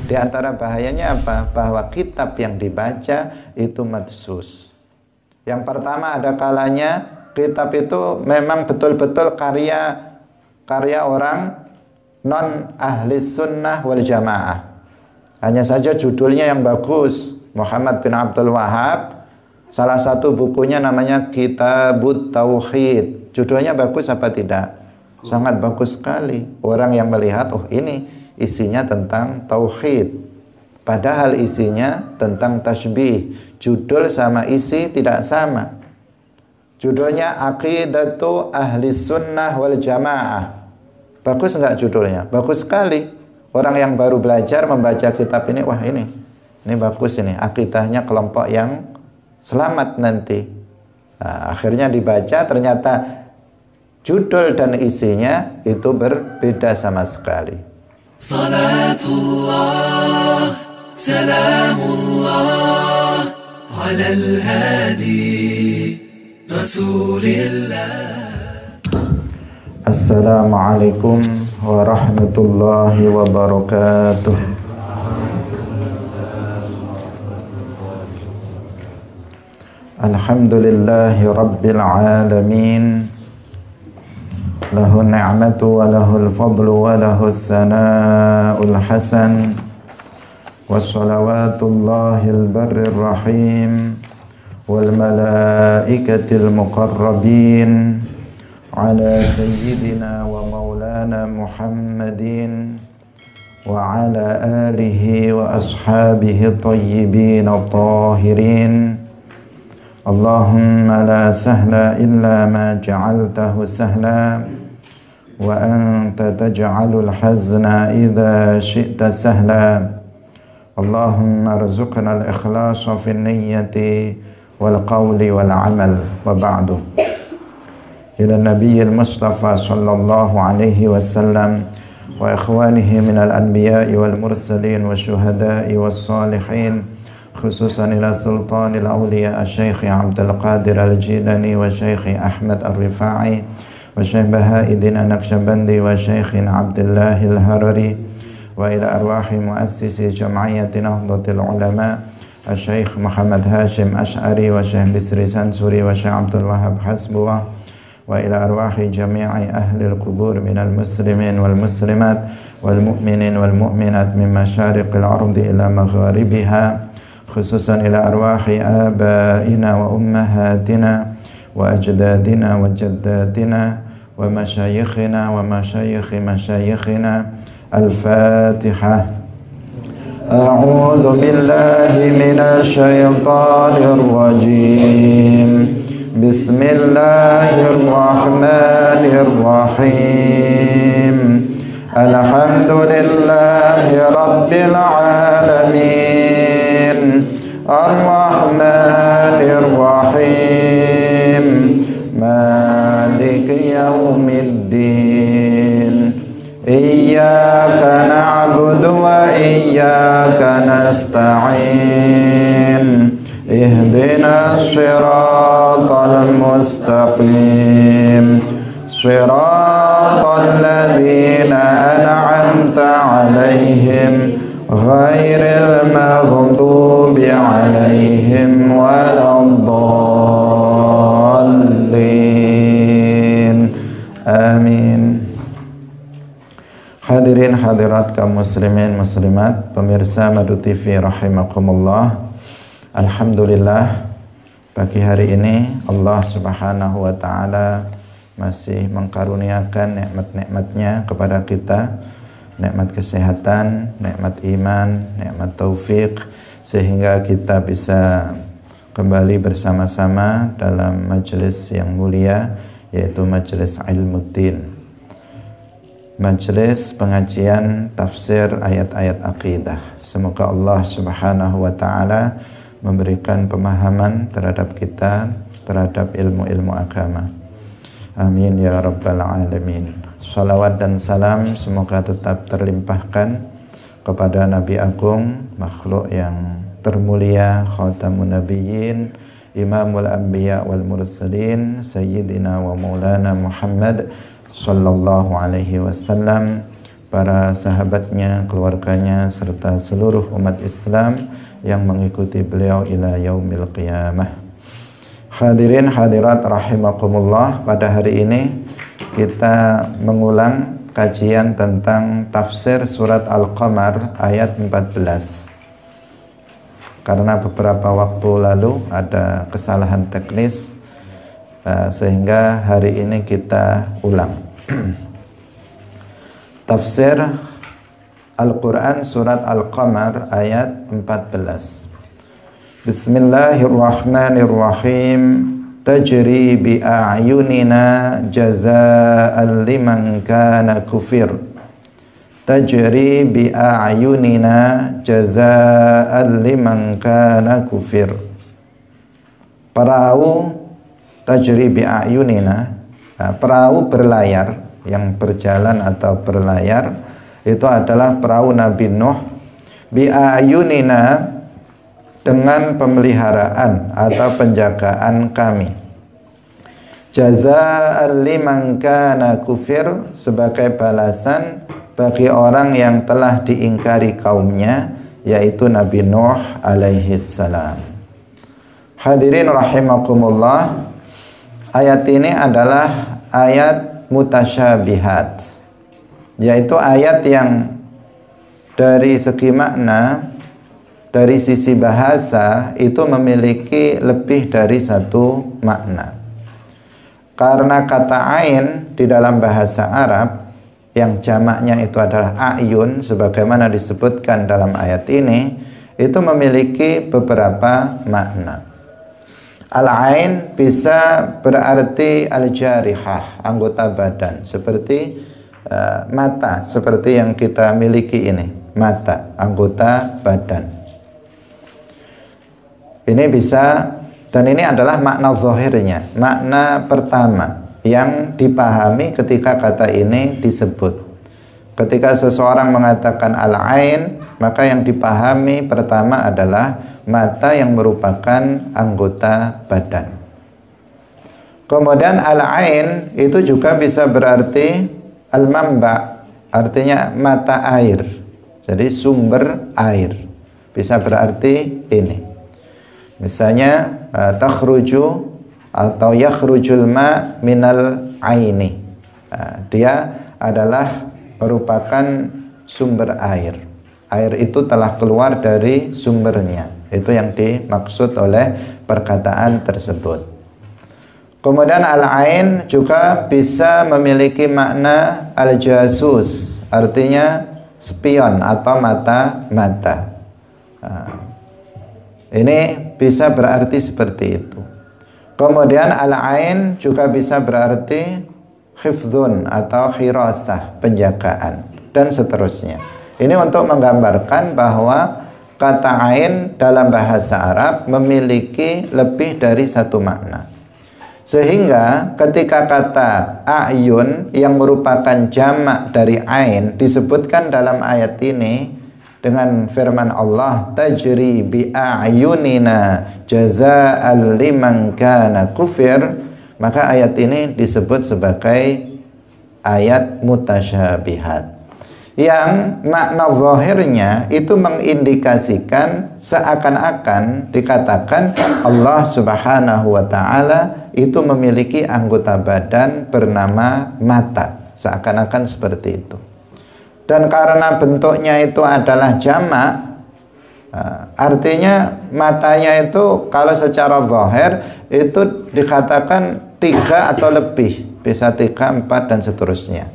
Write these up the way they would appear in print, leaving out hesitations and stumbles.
Di antara bahayanya apa? Bahwa kitab yang dibaca itu madsus. Yang pertama, ada kalanya kitab itu memang betul-betul karya orang non ahli sunnah wal jamaah. Hanya saja judulnya yang bagus. Muhammad bin Abdul Wahab, salah satu bukunya namanya Kitabut Tauhid. Judulnya bagus apa tidak? Sangat bagus sekali. Orang yang melihat, oh ini isinya tentang tauhid. Padahal isinya tentang tasbih. Judul sama isi tidak sama. Judulnya Aqidatu Ahli Sunnah wal Jamaah. Bagus enggak judulnya? Bagus sekali. Orang yang baru belajar membaca kitab ini, wah ini bagus ini. Akidahnya kelompok yang selamat nanti. Nah, akhirnya dibaca, ternyata judul dan isinya itu berbeda sama sekali. Salatullah, salamullah, alal hadi, rasulillah. Assalamualaikum warahmatullahi wabarakatuh. Alhamdulillahi rabbil alamin. Lahu ni'matu wa lahul fadlu wa lahul thana'ul hasan. Wassalawatullahil barrir rahim wal malaikatil muqarrabin ala sayyidina wa maulana Muhammadin wa ala alihi wa ashabihi tayyibin tahirin. Allahumma la sahla illa ma ja'altahu sahla wa anta taj'alul hazna idha syi'ta sahla. Allahumma arzuqna al-ikhlasa fi niyyati wal qawli wal amal wa ba'du. Ila nabiyil mustafa sallallahu alaihi wasallam wa ikhwanihi minal anbiya'i wal mursalin wa syuhada'i was salihin, khususan ila sultanil awliya Syekh Abdul Qadir Al-Jilani wa Syekh Ahmad Ar-Rifa'i wa Syekh Bahauddin An-Naqsyabandi wa Syekh Abdullah Al-Harari wa ila arwahi muassisi Jam'iyyati Nahdlatul Ulama Syekh Muhammad Hashim Ash'ari wa Syekh Bisri Sansuri wa Syekh Abdul Wahab Hasbuwa wa ila arwahi jami'i ahli al-qubur minal muslimin wal muslimat wal mu'minin wal mu'minat min masyariqil ardi ila magharibiha, khususan ila arwahi abaina wa ummahatina wa ajdadina wa jaddatina wa masyayikhina wa masyayikhi masyayikhina. Al-Fatihah. A'udzu billahi minasy syaithanir rajim. Bismillahirrahmanirrahim. Alhamdulillahi rabbil alamin. Ar-Rahmanir-Rahim. Maliki yaumiddin. Iyyaka na'budu wa iyyaka nasta'in. Ihdinas siratal mustaqim. Siratal ladzina an'amta 'alaihim ghairil maghdubi 'alaihim waladdallin. Amin. Hadirin hadirat kaum muslimin muslimat, pemirsa Madu TV rahimakumullah. Alhamdulillah, pagi hari ini Allah Subhanahu wa taala masih mengkaruniakan nikmat-nikmatnya kepada kita, nikmat kesehatan, nikmat iman, nikmat taufik, sehingga kita bisa kembali bersama-sama dalam majelis yang mulia, yaitu majelis Ilmuddin, majelis pengajian tafsir ayat-ayat akidah. Semoga Allah Subhanahu wa taala memberikan pemahaman terhadap kita terhadap ilmu-ilmu agama. Amin ya rabbal alamin. Salawat dan salam semoga tetap terlimpahkan kepada Nabi Agung, makhluk yang termulia, khatamun nabiyyin, imamul anbiya wal mursalin, sayyidina wa maulana Muhammad sallallahu alaihi wasallam, para sahabatnya, keluarganya, serta seluruh umat Islam yang mengikuti beliau ila yaumil qiyamah. Hadirin hadirat rahimakumullah, pada hari ini kita mengulang kajian tentang tafsir surat Al-Qamar ayat 14. Karena beberapa waktu lalu ada kesalahan teknis, sehingga hari ini kita ulang. Tafsir Al-Quran surat Al-Qamar ayat 14. Bismillahirrahmanirrahim. Tajri bi'ayunina jazaa'an liman kana kufir. Tajri bi'ayunina jazaa'an liman kana kufir. Perahu tajri bi'ayunina, perahu berlayar, yang berjalan atau berlayar, itu adalah perahu Nabi Nuh. Bi'ayunina, dengan pemeliharaan atau penjagaan kami. Jazaa'an liman kana kufir, sebagai balasan bagi orang yang telah diingkari kaumnya, yaitu Nabi Nuh alaihi salam. Hadirin rahimakumullah, ayat ini adalah ayat mutasyabihat, yaitu ayat yang dari segi makna, dari sisi bahasa itu memiliki lebih dari satu makna. Karena kata ain di dalam bahasa Arab yang jamaknya itu adalah ayun, sebagaimana disebutkan dalam ayat ini, itu memiliki beberapa makna. Al-ain bisa berarti al-jarihah, anggota badan, seperti mata, seperti yang kita miliki ini, mata, anggota badan. Ini bisa, dan ini adalah makna zahirnya, makna pertama yang dipahami ketika kata ini disebut. Ketika seseorang mengatakan al-ain, maka yang dipahami pertama adalah mata yang merupakan anggota badan. Kemudian al-ain itu juga bisa berarti al-mamba, artinya mata air, jadi sumber air, bisa berarti ini. Misalnya takhruju atau yakhrujul ma minal aini, dia adalah merupakan sumber air. Air itu telah keluar dari sumbernya. Itu yang dimaksud oleh perkataan tersebut. Kemudian al-ain juga bisa memiliki makna al-jasus, artinya spion atau mata-mata. Ini bisa berarti seperti itu. Kemudian al-ain juga bisa berarti hifdzun atau hirasah, penjagaan, dan seterusnya. Ini untuk menggambarkan bahwa kata ain dalam bahasa Arab memiliki lebih dari satu makna. Sehingga ketika kata ayun yang merupakan jamak dari ain disebutkan dalam ayat ini dengan firman Allah, tajri bi'ayunina jazaa'an liman kana kufir, maka ayat ini disebut sebagai ayat mutasyabihat, yang makna zahirnya itu mengindikasikan seakan-akan dikatakan Allah subhanahu wa ta'ala itu memiliki anggota badan bernama mata, seakan-akan seperti itu. Dan karena bentuknya itu adalah jamak, artinya matanya itu kalau secara zahir itu dikatakan 3 atau lebih, bisa 3, 4 dan seterusnya.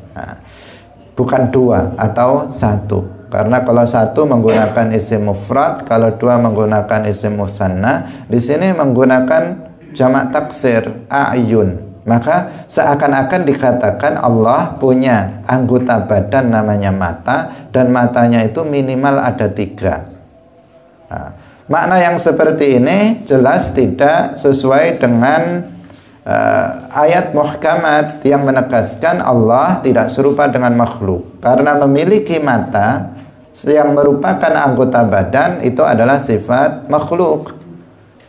Bukan 2 atau 1. Karena kalau 1 menggunakan isim mufrad, kalau 2 menggunakan isim musanna, di sini menggunakan jamak taksir ayun. Maka seakan-akan dikatakan Allah punya anggota badan namanya mata, dan matanya itu minimal ada 3. Makna yang seperti ini jelas tidak sesuai dengan ayat muhkamat yang menegaskan Allah tidak serupa dengan makhluk. Karena memiliki mata yang merupakan anggota badan itu adalah sifat makhluk.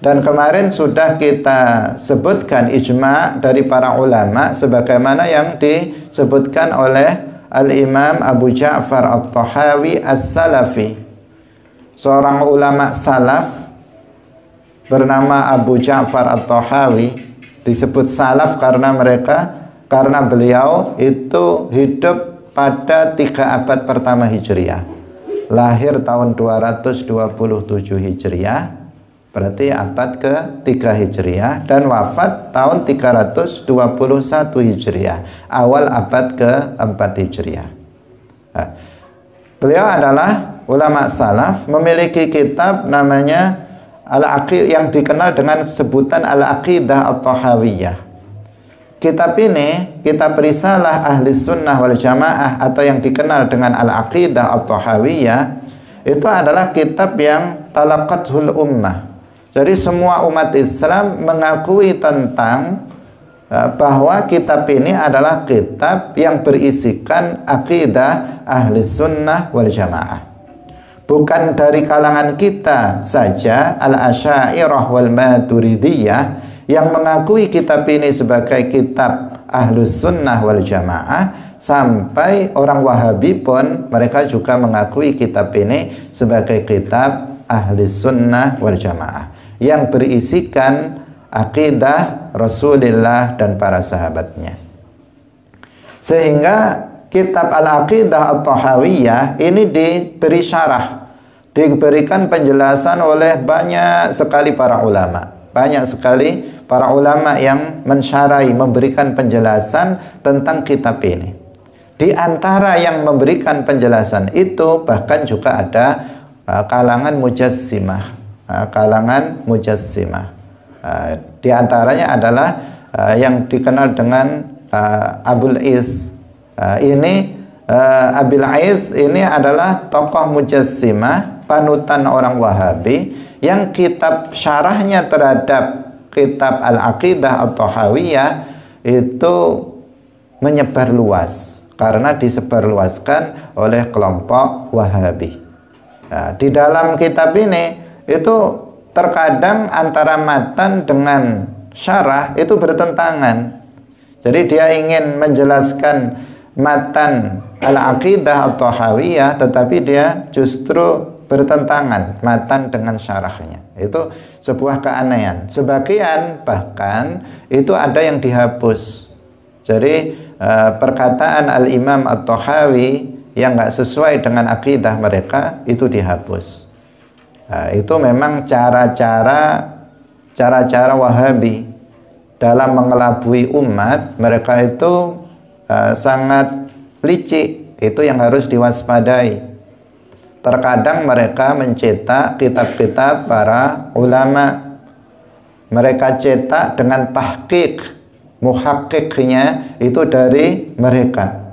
Dan kemarin sudah kita sebutkan ijma' dari para ulama sebagaimana yang disebutkan oleh Al-Imam Abu Ja'far At-Tahawi As-Salafi, seorang ulama salaf bernama Abu Ja'far At-Tahawi. Disebut salaf karena beliau itu hidup pada 3 abad pertama Hijriah, lahir tahun 227 Hijriah, berarti abad ke-3 Hijriah, dan wafat tahun 321 Hijriah, awal abad ke-4 Hijriah. Nah, beliau adalah ulama salaf, memiliki kitab namanya Al-Aqid, yang dikenal dengan sebutan Al-Aqidah At-Tahawiyah. Kitab ini, kitab risalah Ahli Sunnah wal Jamaah atau yang dikenal dengan Al-Aqidah At-Tahawiyah, itu adalah kitab yang talaqathul ummah. Jadi semua umat Islam mengakui tentang bahwa kitab ini adalah kitab yang berisikan akidah Ahli Sunnah wal Jamaah. Bukan dari kalangan kita saja, Al-Asy'ariyah wal Maturidiyah, yang mengakui kitab ini sebagai kitab Ahlus Sunnah wal Jamaah, sampai orang Wahabi pun mereka juga mengakui kitab ini sebagai kitab Ahlus Sunnah wal Jamaah yang berisikan akidah Rasulullah dan para sahabatnya. Sehingga kitab Al-Aqidah At-Tahawiyah ini diberi syarah, diberikan penjelasan oleh banyak sekali para ulama. Banyak sekali para ulama yang mensyarahi, memberikan penjelasan tentang kitab ini. Di antara yang memberikan penjelasan itu bahkan juga ada kalangan Mujassimah. Di antaranya adalah yang dikenal dengan Abul Is. Abil Is ini adalah tokoh Mujassimah, panutan orang Wahabi, yang kitab syarahnya terhadap kitab Al-Aqidah At-Tahawiyah itu menyebar luas karena disebarluaskan oleh kelompok Wahabi. Nah, di dalam kitab ini itu terkadang antara matan dengan syarah itu bertentangan. Jadi dia ingin menjelaskan matan Al-Aqidah At-Tahawiyah, tetapi dia justru bertentangan matan dengan syarahnya. Itu sebuah keanehan. Sebagian bahkan itu ada yang dihapus. Jadi perkataan Al-Imam At-Tahawi yang nggak sesuai dengan akidah mereka itu dihapus. Itu memang cara-cara Wahabi dalam mengelabui umat. Mereka itu sangat licik. Itu yang harus diwaspadai. Terkadang mereka mencetak kitab-kitab para ulama. Mereka cetak dengan tahqiq, muhakkiknya itu dari mereka.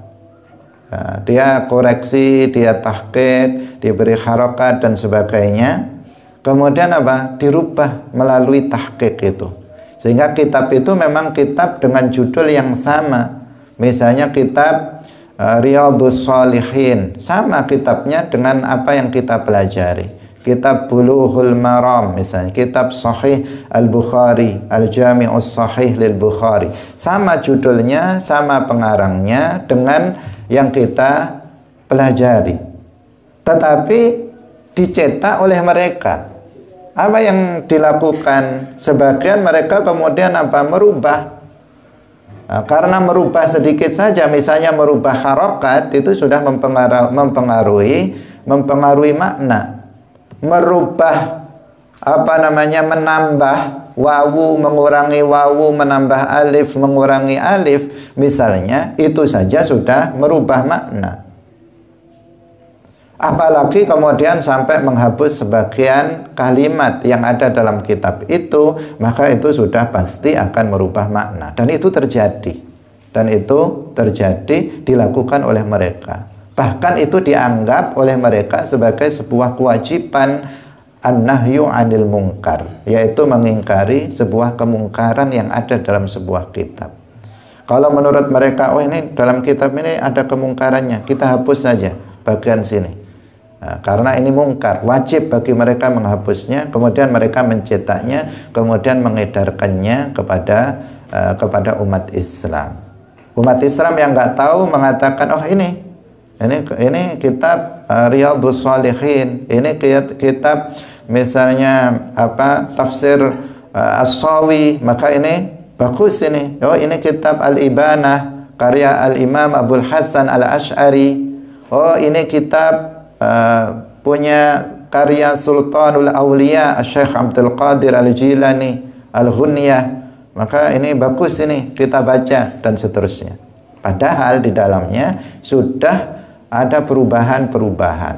Dia koreksi, dia tahqiq, diberi harokat dan sebagainya. Kemudian apa? Dirubah melalui tahqiq itu. Sehingga kitab itu memang kitab dengan judul yang sama. Misalnya kitab Riyadhus Shalihin, sama kitabnya dengan apa yang kita pelajari. Kitab Bulughul Maram misalnya, kitab Sahih Al-Bukhari, Al-Jami'us Sahih lil-Bukhari. Sama judulnya, sama pengarangnya dengan yang kita pelajari. Tetapi dicetak oleh mereka. Apa yang dilakukan? Sebagian mereka kemudian apa? Merubah. Nah, karena merubah sedikit saja, misalnya merubah harokat, itu sudah mempengaruhi makna. Merubah menambah wawu, mengurangi wawu, menambah alif, mengurangi alif, misalnya, itu saja sudah merubah makna. Apalagi kemudian sampai menghapus sebagian kalimat yang ada dalam kitab itu, maka itu sudah pasti akan merubah makna. Dan itu terjadi. Dilakukan oleh mereka. Bahkan itu dianggap oleh mereka sebagai sebuah kewajiban an-nahyu 'anil munkar, yaitu mengingkari sebuah kemungkaran yang ada dalam sebuah kitab. Kalau menurut mereka, oh ini dalam kitab ini ada kemungkarannya, kita hapus saja bagian sini. Nah, karena ini mungkar, wajib bagi mereka menghapusnya, kemudian mereka mencetaknya, kemudian mengedarkannya kepada umat Islam. Umat Islam yang nggak tahu mengatakan, oh ini Ini kitab Riyadhus Shalihin. Ini kitab misalnya tafsir As-Sawi, maka ini bagus ini. Oh, ini kitab Al-Ibanah karya Al-Imam Abdul Hasan Al-Asy'ari. Oh, ini kitab punya karya Sultanul Auliya Syekh Abdul Qadir Al-Jilani Al-Ghunyah. Maka ini bagus ini, kita baca dan seterusnya. Padahal di dalamnya sudah ada perubahan-perubahan.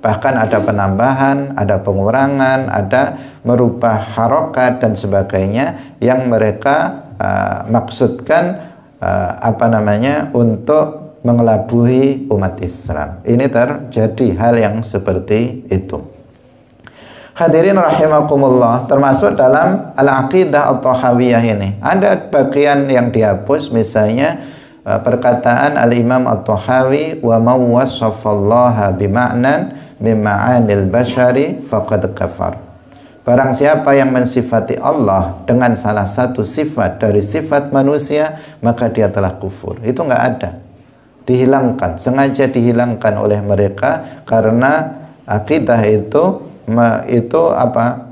Bahkan ada penambahan, ada pengurangan, ada merubah harokat dan sebagainya yang mereka maksudkan untuk mengelabui umat Islam. Ini terjadi hal yang seperti itu. Hadirin rahimakumullah, termasuk dalam Al-Aqidah At-Tahawiyah ini ada bagian yang dihapus, misalnya perkataan Al-Imam At-Tahawi, wa man wassafallaha bima'nan min ma'anil bashari faqad kafar. Barang siapa yang mensifati Allah dengan salah satu sifat dari sifat manusia, maka dia telah kufur. Itu enggak ada. Dihilangkan, sengaja dihilangkan oleh mereka karena akidah itu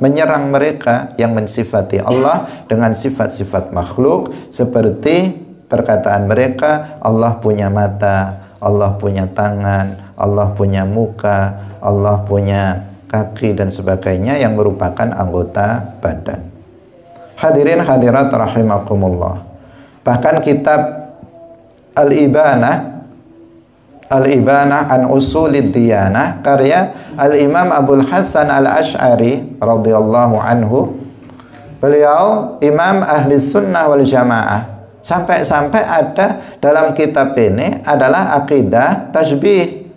menyerang mereka yang mensifati Allah dengan sifat-sifat makhluk, seperti perkataan mereka Allah punya mata, Allah punya tangan, Allah punya muka, Allah punya kaki dan sebagainya yang merupakan anggota badan. Hadirin hadirat rahimakumullah. Bahkan kitab Al-Ibanah an Usulid Diyanah karya Al-Imam Abdul Hasan Al-Asy'ari radhiyallahu anhu, beliau imam ahli sunnah wal jamaah. Sampai-sampai ada dalam kitab ini adalah akidah tasbih.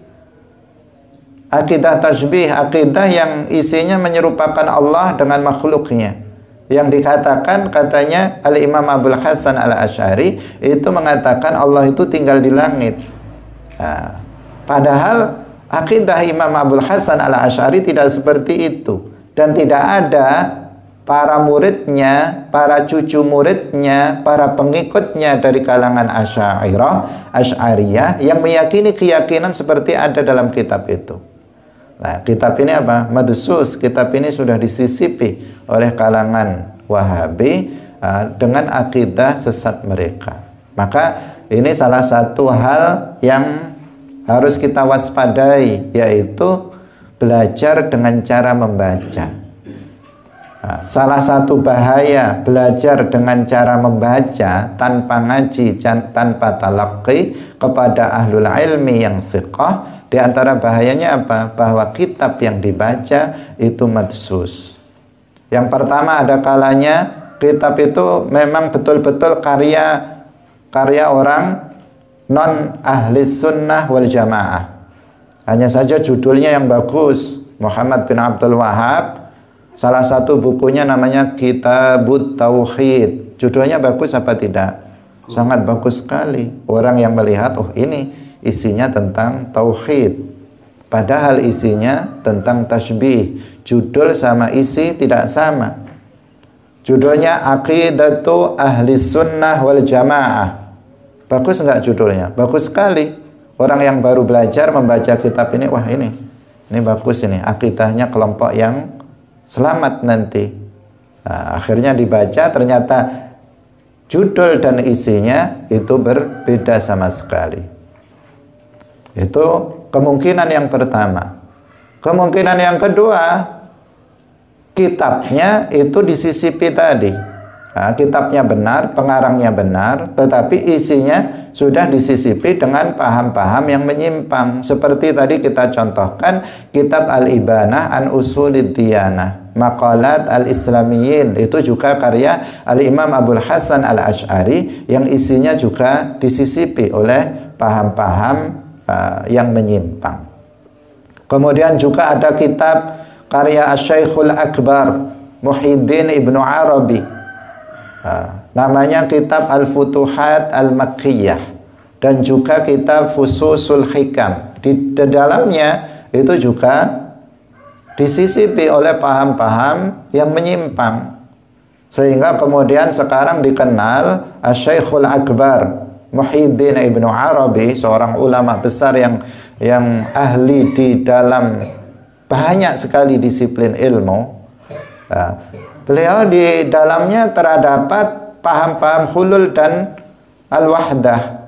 Akidah tasbih, akidah yang isinya menyerupakan Allah dengan makhluknya. Yang dikatakan, katanya Al-Imam Abdul Hasan Al-Asy'ari itu mengatakan Allah itu tinggal di langit. Nah, padahal akidah Imam Abdul Hasan Al-Asy'ari tidak seperti itu, dan tidak ada para muridnya, para cucu muridnya, para pengikutnya dari kalangan Asy'ariyah yang meyakini keyakinan seperti ada dalam kitab itu. Nah, kitab ini madsus, kitab ini sudah disisipi oleh kalangan Wahabi dengan akidah sesat mereka. Maka ini salah satu hal yang harus kita waspadai, yaitu belajar dengan cara membaca. Nah, salah satu bahaya belajar dengan cara membaca tanpa ngaji, tanpa talaqi kepada ahlul ilmi yang thiqah, di antara bahayanya bahwa kitab yang dibaca itu madsus. Yang pertama, ada kalanya kitab itu memang betul-betul karya orang non ahli sunnah wal jamaah. Hanya saja judulnya yang bagus. Muhammad bin Abdul Wahhab, salah satu bukunya namanya Kitabut Tauhid. Judulnya bagus apa tidak? Sangat bagus sekali. Orang yang melihat, oh ini isinya tentang tauhid, padahal isinya tentang tasbih. Judul sama isi tidak sama. Judulnya Aqidatu Ahli Sunnah wal Jamaah. Bagus enggak judulnya? Bagus sekali. Orang yang baru belajar membaca kitab ini, wah ini bagus ini. Akidahnya kelompok yang selamat nanti. Nah, akhirnya dibaca, ternyata judul dan isinya itu berbeda sama sekali. Itu kemungkinan yang pertama. Kemungkinan yang kedua, kitabnya itu disisipi tadi. Nah, kitabnya benar, pengarangnya benar, tetapi isinya sudah disisipi dengan paham-paham yang menyimpang. Seperti tadi kita contohkan kitab Al-Ibanah an Usulid Diyanah, Maqalat Al-Islamiyyin, itu juga karya Al-Imam Abdul Hasan Al-Asy'ari yang isinya juga disisipi oleh paham-paham yang menyimpang. Kemudian juga ada kitab karya Asy-Syaikhul Akbar Muhyiddin Ibnu Arabi, namanya kitab Al-Futuhat Al-Makkiyah, dan juga kitab Fususul Hikam. Di dalamnya itu juga disisipi oleh paham-paham yang menyimpang, sehingga kemudian sekarang dikenal Asy-Syaikhul Akbar, Muhyiddin Ibnu Arabi, seorang ulama besar yang ahli di dalam banyak sekali disiplin ilmu. Nah, beliau di dalamnya terdapat paham-paham hulul dan al-wahdah,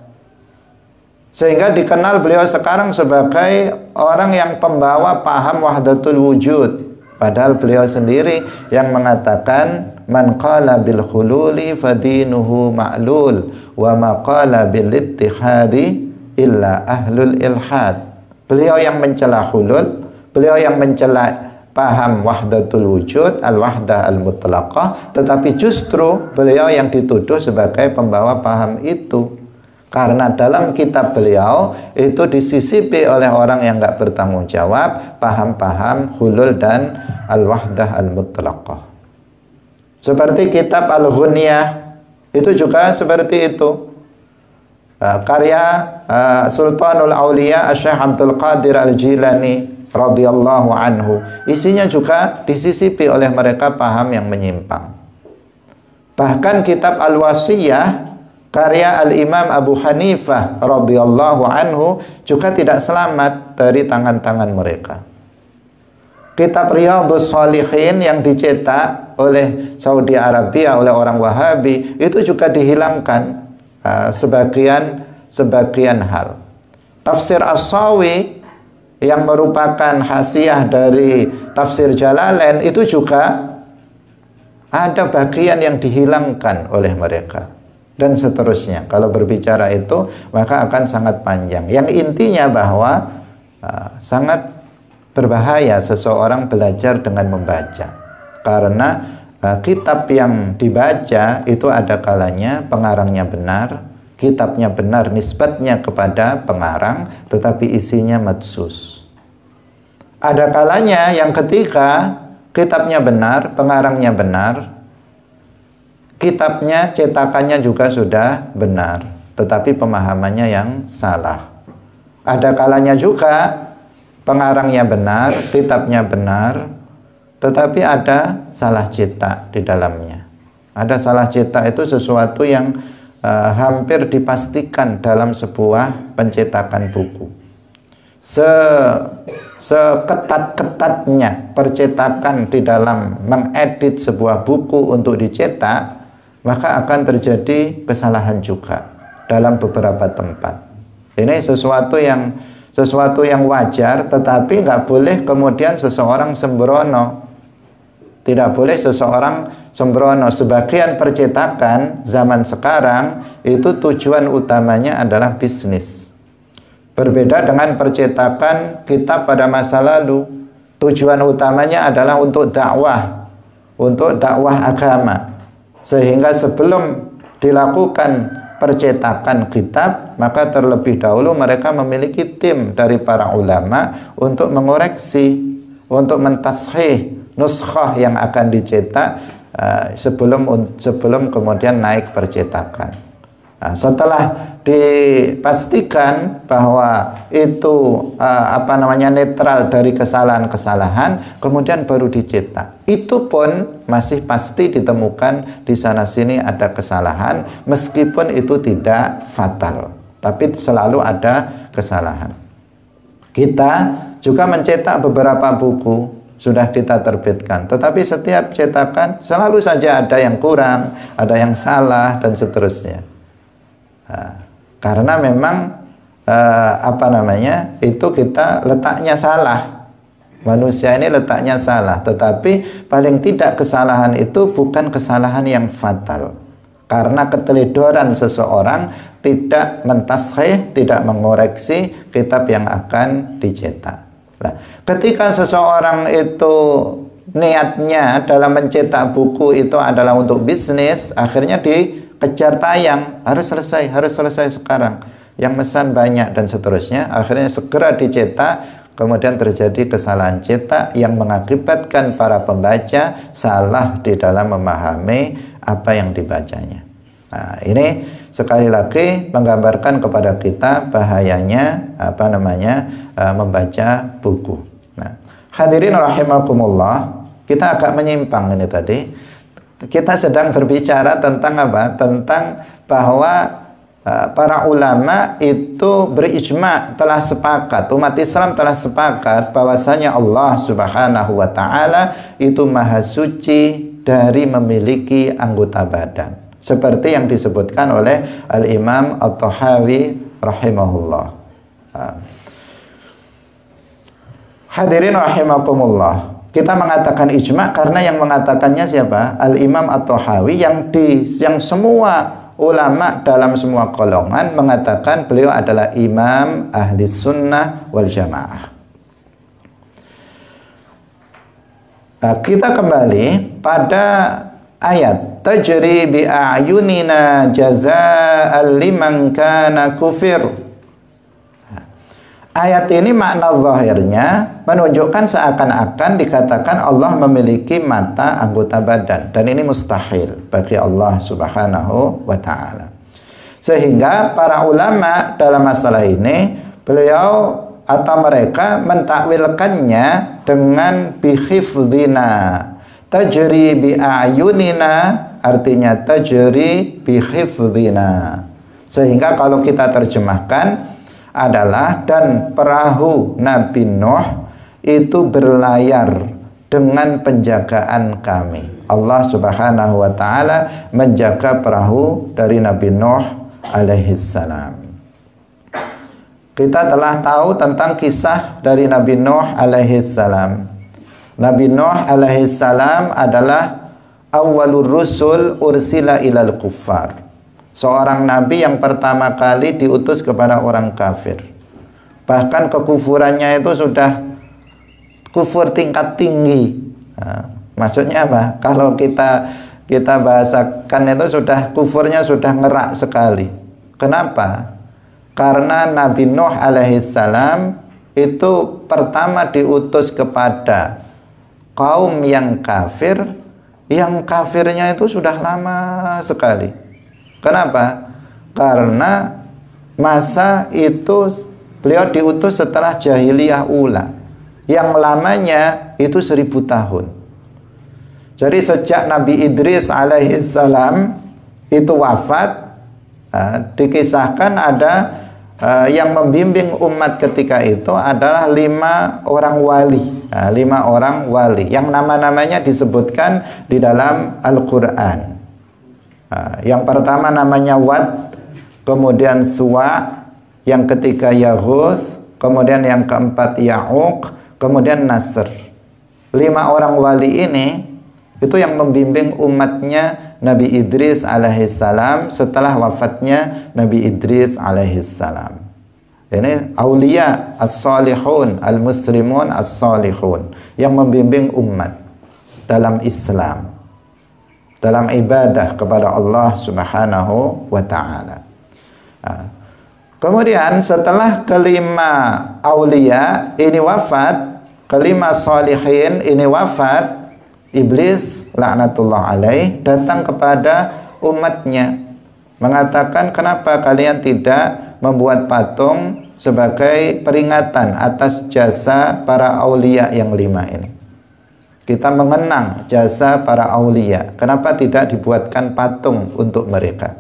sehingga dikenal beliau sekarang sebagai orang yang pembawa paham wahdatul wujud. Padahal beliau sendiri yang mengatakan man qala bil hululi fadinuhu ma'lul wa ma qala bil ittihadi illa ahlul ilhad. Beliau yang mencela hulul, beliau yang mencela paham wahdatul wujud, al-wahdah al-mutlaqah, tetapi justru beliau yang dituduh sebagai pembawa paham itu. Karena dalam kitab beliau itu disisipi oleh orang yang nggak bertanggung jawab paham-paham hulul dan al-wahdah al-mutlaqah. Seperti kitab Al-Ghunyah itu juga seperti itu. Karya Sultanul Auliya Syekh Abdul Qadir Al-Jilani radhiyallahu anhu, isinya juga disisipi oleh mereka paham yang menyimpang. Bahkan kitab Al-Wasiyah karya Al-Imam Abu Hanifah radhiyallahu anhu juga tidak selamat dari tangan-tangan mereka. Kitab Riyadhus Shalihin yang dicetak oleh Saudi Arabia oleh orang Wahabi itu juga dihilangkan sebagian hal. Tafsir As-Sawi yang merupakan hasiah dari tafsir Jalalain itu juga ada bagian yang dihilangkan oleh mereka. Dan seterusnya. Kalau berbicara itu maka akan sangat panjang. Yang intinya bahwa sangat berbahaya seseorang belajar dengan membaca. Karena kitab yang dibaca itu ada kalanya pengarangnya benar, kitabnya benar nisbatnya kepada pengarang, tetapi isinya madsus. Ada kalanya yang ketiga kitabnya benar, pengarangnya benar, kitabnya, cetakannya juga sudah benar, tetapi pemahamannya yang salah. Ada kalanya juga pengarangnya benar, kitabnya benar, tetapi ada salah cetak di dalamnya. Ada salah cetak itu sesuatu yang hampir dipastikan dalam sebuah pencetakan buku. Seketat-ketatnya percetakan di dalam mengedit sebuah buku untuk dicetak, maka akan terjadi kesalahan juga dalam beberapa tempat. Ini sesuatu yang wajar, tetapi nggak boleh kemudian seseorang sembrono. Tidak boleh seseorang sembrono. Sebagian percetakan zaman sekarang itu tujuan utamanya adalah bisnis. Berbeda dengan percetakan kitab pada masa lalu. Tujuan utamanya adalah untuk dakwah agama. Sehingga sebelum dilakukan percetakan kitab, maka terlebih dahulu mereka memiliki tim dari para ulama untuk mengoreksi, untuk mentashih nuskhah yang akan dicetak sebelum kemudian naik percetakan. Nah, setelah dipastikan bahwa itu netral dari kesalahan-kesalahan, kemudian baru dicetak. Itu pun masih pasti ditemukan di sana sini ada kesalahan, meskipun itu tidak fatal, tapi selalu ada kesalahan. Kita juga mencetak beberapa buku, sudah kita terbitkan, tetapi setiap cetakan selalu saja ada yang kurang, ada yang salah, dan seterusnya. Karena memang itu kita letaknya salah. Manusia ini letaknya salah, tetapi paling tidak kesalahan itu bukan kesalahan yang fatal. Karena keteledoran seseorang tidak mentashih, tidak mengoreksi kitab yang akan dicetak. Nah, ketika seseorang itu niatnya dalam mencetak buku itu adalah untuk bisnis, akhirnya dikejar tayang, harus selesai sekarang, yang pesan banyak dan seterusnya, akhirnya segera dicetak, kemudian terjadi kesalahan cetak yang mengakibatkan para pembaca salah di dalam memahami apa yang dibacanya. Nah, ini sekali lagi menggambarkan kepada kita bahayanya membaca buku. Nah, hadirin rahimakumullah, kita agak menyimpang ini tadi. Kita sedang berbicara tentang apa? Tentang bahwa para ulama itu berijma, telah sepakat, umat Islam telah sepakat bahwasanya Allah Subhanahu wa taala itu maha suci dari memiliki anggota badan, seperti yang disebutkan oleh Al-Imam At-Tahawi rahimahullah. Hadirin rahimakumullah, kita mengatakan ijma karena yang mengatakannya siapa? Al-Imam At-Tahawi, yang semua ulama dalam semua golongan mengatakan beliau adalah imam ahli sunnah wal jamaah. Kita kembali pada ayat tajri bi a'yunina jazaa'an liman kana kufir. Ayat ini makna zahirnya menunjukkan seakan-akan dikatakan Allah memiliki mata anggota badan, dan ini mustahil bagi Allah Subhanahu wa taala. Sehingga para ulama dalam masalah ini beliau atau mereka mentakwilkannya dengan bihifdzina. Tajri bi a'yunina artinya tajri bihifdzina. Sehingga kalau kita terjemahkan adalah dan perahu Nabi Nuh itu berlayar dengan penjagaan kami. Allah Subhanahu wa taala menjaga perahu dari Nabi Nuh alaihi salam. Kita telah tahu tentang kisah dari Nabi Nuh alaihi salam. Nabi Nuh alaihi salam adalah awwalur rusul ursila ilal kuffar. Seorang nabi yang pertama kali diutus kepada orang kafir. Bahkan kekufurannya itu sudah kufur tingkat tinggi. Nah, maksudnya apa? Kalau kita bahasakan itu sudah kufurnya sudah ngerak sekali. Kenapa? Karena Nabi Nuh alaihissalam itu pertama diutus kepada kaum yang kafir, yang kafirnya itu sudah lama sekali. Kenapa? Karena masa itu beliau diutus setelah jahiliyah ula, yang lamanya itu 1000 tahun. Jadi sejak Nabi Idris alaihissalam itu wafat, dikisahkan ada yang membimbing umat ketika itu adalah 5 orang wali, 5 orang wali yang nama-namanya disebutkan di dalam Al-Quran. Yang pertama namanya Wad, kemudian Suwa, yang ketiga Yaghuth, kemudian yang keempat Ya'uq, kemudian Nasr. 5 orang wali ini itu yang membimbing umatnya Nabi Idris alaihissalam setelah wafatnya Nabi Idris alaihissalam. Ini aulia as-salihun, al-muslimun as-salihun, yang membimbing umat dalam Islam, dalam ibadah kepada Allah Subhanahu wa ta'ala. Kemudian setelah kelima aulia ini wafat, kelima salihin ini wafat, Iblis laknatullah alaih datang kepada umatnya mengatakan, kenapa kalian tidak membuat patung sebagai peringatan atas jasa para aulia yang 5 ini? Kita mengenang jasa para aulia, kenapa tidak dibuatkan patung untuk mereka?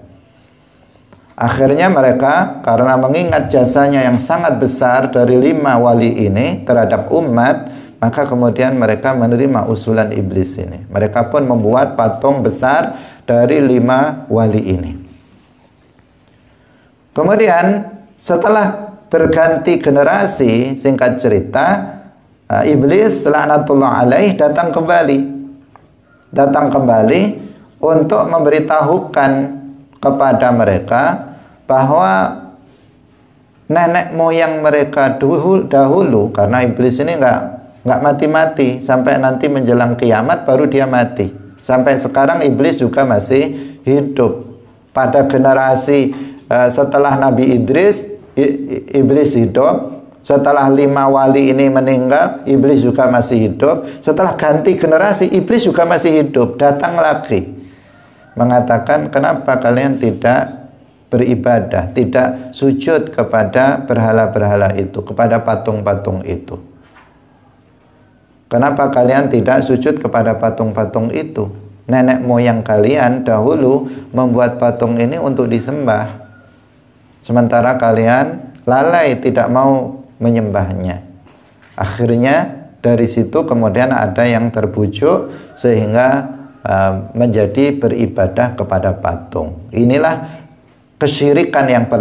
Akhirnya mereka karena mengingat jasanya yang sangat besar dari 5 wali ini terhadap umat, maka kemudian mereka menerima usulan iblis ini. Mereka pun membuat patung besar dari 5 wali ini. Kemudian setelah berganti generasi, singkat cerita, Iblis laknatullah alaih datang kembali untuk memberitahukan kepada mereka bahwa nenek moyang mereka dahulu, karena iblis ini nggak mati-mati sampai nanti menjelang kiamat baru dia mati. Sampai sekarang iblis juga masih hidup. Pada generasi setelah Nabi Idris, iblis hidup. Setelah 5 wali ini meninggal, iblis juga masih hidup. Setelah ganti generasi, iblis juga masih hidup. Datang lagi mengatakan, kenapa kalian tidak beribadah, tidak sujud kepada berhala-berhala itu, kepada patung-patung itu? Kenapa kalian tidak sujud kepada patung-patung itu? Nenek moyang kalian dahulu membuat patung ini untuk disembah. sementara kalian lalai tidak mau menyembahnya. Akhirnya dari situ kemudian ada yang terbujuk sehingga menjadi beribadah kepada patung. Inilah kesyirikan yang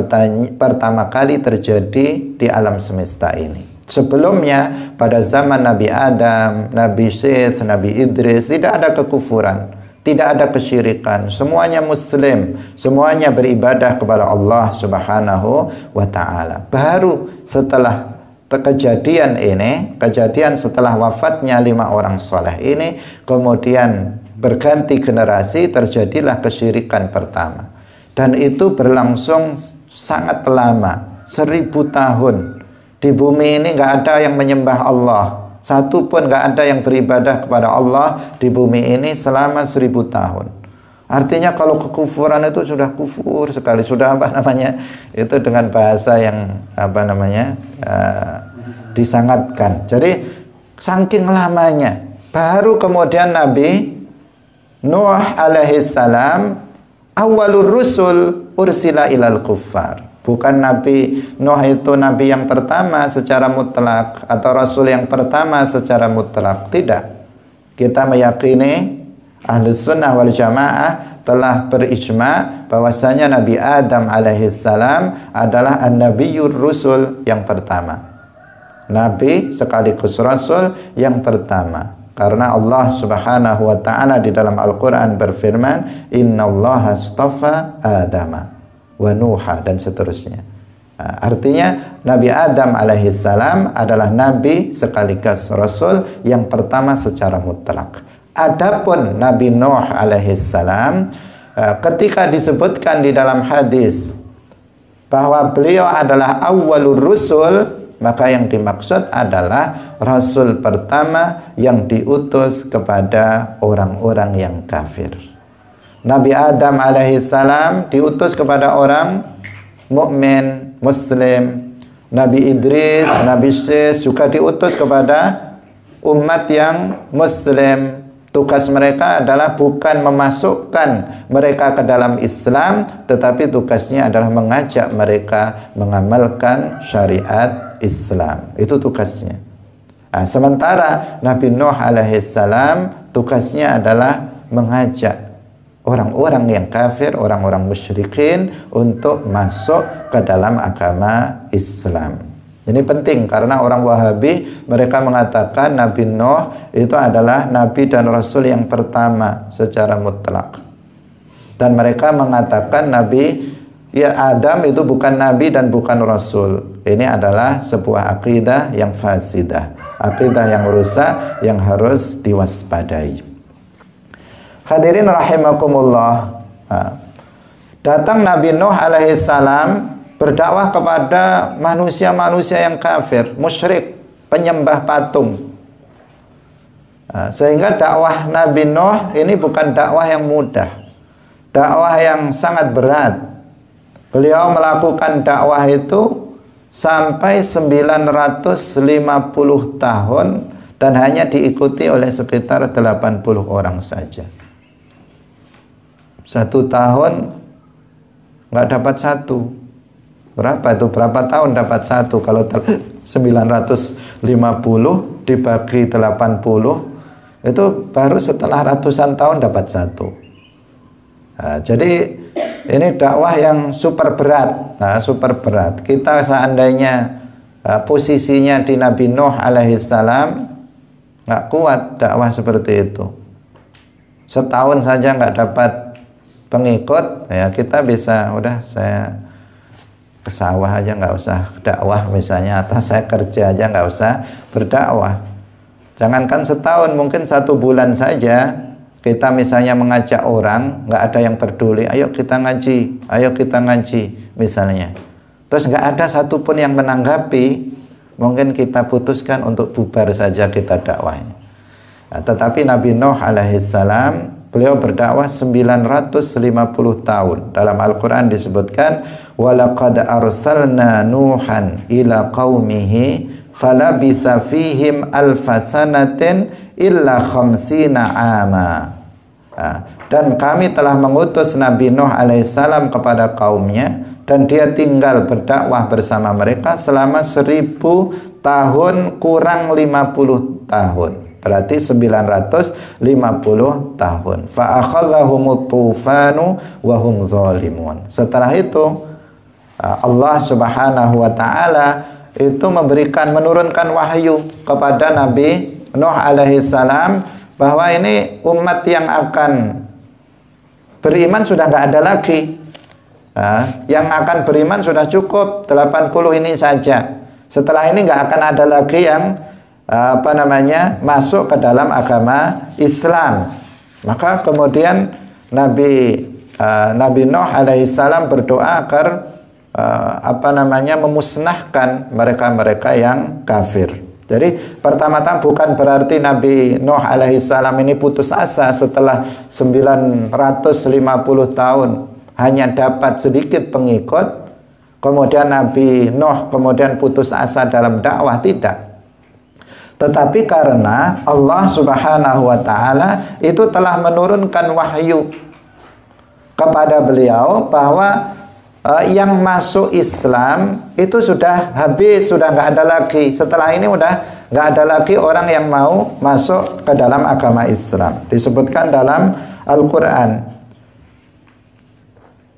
pertama kali terjadi di alam semesta ini. Sebelumnya pada zaman Nabi Adam, Nabi Syith, Nabi Idris tidak ada kekufuran, tidak ada kesyirikan, semuanya muslim, semuanya beribadah kepada Allah Subhanahu wa ta'ala. Baru setelah kejadian ini, kejadian setelah wafatnya 5 orang soleh ini, kemudian berganti generasi, terjadilah kesyirikan pertama. Dan itu berlangsung sangat lama, 1000 tahun. Di bumi ini nggak ada yang menyembah Allah, satu pun nggak ada yang beribadah kepada Allah di bumi ini selama 1000 tahun. Artinya kalau kekufuran itu sudah kufur sekali, sudah itu dengan bahasa yang disangatkan. Jadi saking lamanya, baru kemudian Nabi Nuh alaihissalam awalur rusul ursila ilal kuffar. Bukan Nabi Nuh itu nabi yang pertama secara mutlak atau rasul yang pertama secara mutlak. Tidak. Kita meyakini Ahlus Sunnah wal Jamaah telah berijma bahwasanya Nabi Adam alaihissalam adalah an-nabiyyur rusul yang pertama. Nabi sekaligus rasul yang pertama. Karena Allah Subhanahu wa ta'ala di dalam Al-Quran berfirman, innallaha astafa Adama wa Nuha, dan seterusnya. Artinya Nabi Adam alaihissalam adalah Nabi sekaligus Rasul yang pertama secara mutlak. Adapun Nabi Nuh alaihissalam, ketika disebutkan di dalam hadis bahwa beliau adalah awwalur rusul, maka yang dimaksud adalah Rasul pertama yang diutus kepada orang-orang yang kafir. Nabi Adam alaihissalam diutus kepada orang mukmin, muslim. Nabi Idris, Nabi Syith juga diutus kepada umat yang muslim. Tugas mereka adalah bukan memasukkan mereka ke dalam Islam, tetapi tugasnya adalah mengajak mereka mengamalkan syariat Islam. Itu tugasnya. Sementara Nabi Nuh alaihissalam tugasnya adalah mengajak orang-orang yang kafir, orang-orang musyrikin untuk masuk ke dalam agama Islam. Ini penting karena orang Wahabi mereka mengatakan Nabi Nuh itu adalah Nabi dan Rasul yang pertama secara mutlak. Dan mereka mengatakan Nabi Adam itu bukan Nabi dan bukan Rasul. Ini adalah sebuah akidah yang fasidah, akidah yang rusak yang harus diwaspadai. Hadirin rahimakumullah. Datang Nabi Nuh alaihissalam berdakwah kepada manusia-manusia yang kafir, musyrik, penyembah patung. Sehingga dakwah Nabi Nuh ini bukan dakwah yang mudah, dakwah yang sangat berat. Beliau melakukan dakwah itu sampai 950 tahun dan hanya diikuti oleh sekitar 80 orang saja. 1 tahun nggak dapat 1. Berapa itu? Berapa tahun dapat 1? Kalau 950 dibagi 80 itu baru setelah ratusan tahun dapat 1. Jadi ini dakwah yang super berat. Super berat. Kita seandainya posisinya di Nabi Nuh alaihissalam nggak kuat dakwah seperti itu. Setahun saja nggak dapat pengikut, ya kita bisa udah saya ke sawah aja nggak usah dakwah misalnya, atau saya kerja aja nggak usah berdakwah. Jangankan setahun, mungkin 1 bulan saja kita misalnya mengajak orang, nggak ada yang peduli, ayo kita ngaji, ayo kita ngaji misalnya, terus nggak ada satupun yang menanggapi, mungkin kita putuskan untuk bubar saja kita dakwahnya. Tetapi Nabi Nuh alaihissalam beliau berdakwah 950 tahun. Dalam Al-Quran disebutkan, وَلَقَدْ أَرْسَلْنَا نُوحًا إِلَى قَوْمِهِ فَلَبِثَ فِيهِمْ أَلْفَ سَنَةٍ إِلَّا 50 عَامًا. Dan kami telah mengutus Nabi Nuh alaihissalam kepada kaumnya, dan dia tinggal berdakwah bersama mereka selama 1000 tahun kurang 50 tahun. Berarti 950 tahun. Fa akhadhahumut tufanu wa hum zalimun. Setelah itu Allah Subhanahu wa taala itu menurunkan wahyu kepada Nabi Nuh alaihi salam bahwa ini umat yang akan beriman sudah nggak ada lagi. Yang akan beriman sudah cukup 80 ini saja. Setelah ini nggak akan ada lagi yang masuk ke dalam agama Islam. Maka kemudian Nabi Nuh alaihissalam berdoa agar memusnahkan mereka-mereka yang kafir. Jadi pertama-tama bukan berarti Nabi Nuh alaihissalam ini putus asa setelah 950 tahun hanya dapat sedikit pengikut, kemudian Nabi Nuh kemudian putus asa dalam dakwah, tidak. Tetapi karena Allah Subhanahu wa taala itu telah menurunkan wahyu kepada beliau bahwa yang masuk Islam itu sudah habis, sudah nggak ada lagi. Setelah ini udah nggak ada lagi orang yang mau masuk ke dalam agama Islam. Disebutkan dalam Al-Quran,